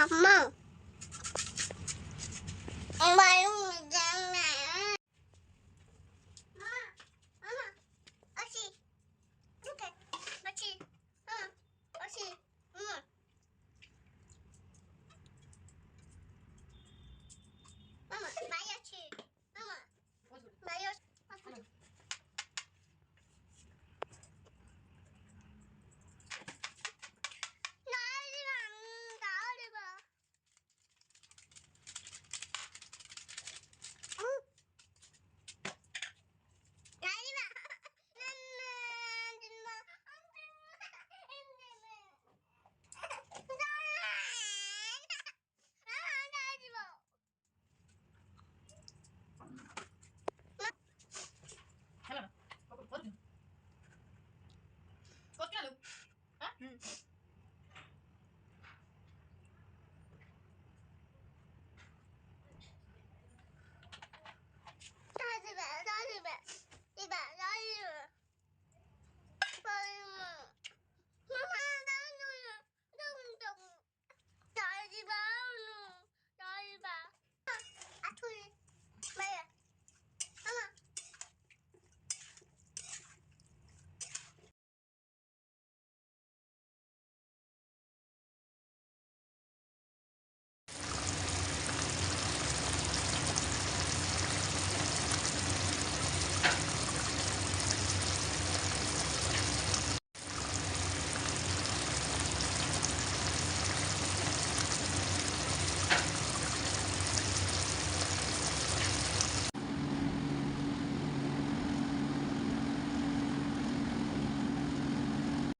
엄마. 엄마 이거 있잖아. 엄마, 어시. 이렇게, 어시. 어시. 엄마, 마야치. 엄마, 마야치. 나를 봐. Hello. Kau kena lu. Ha?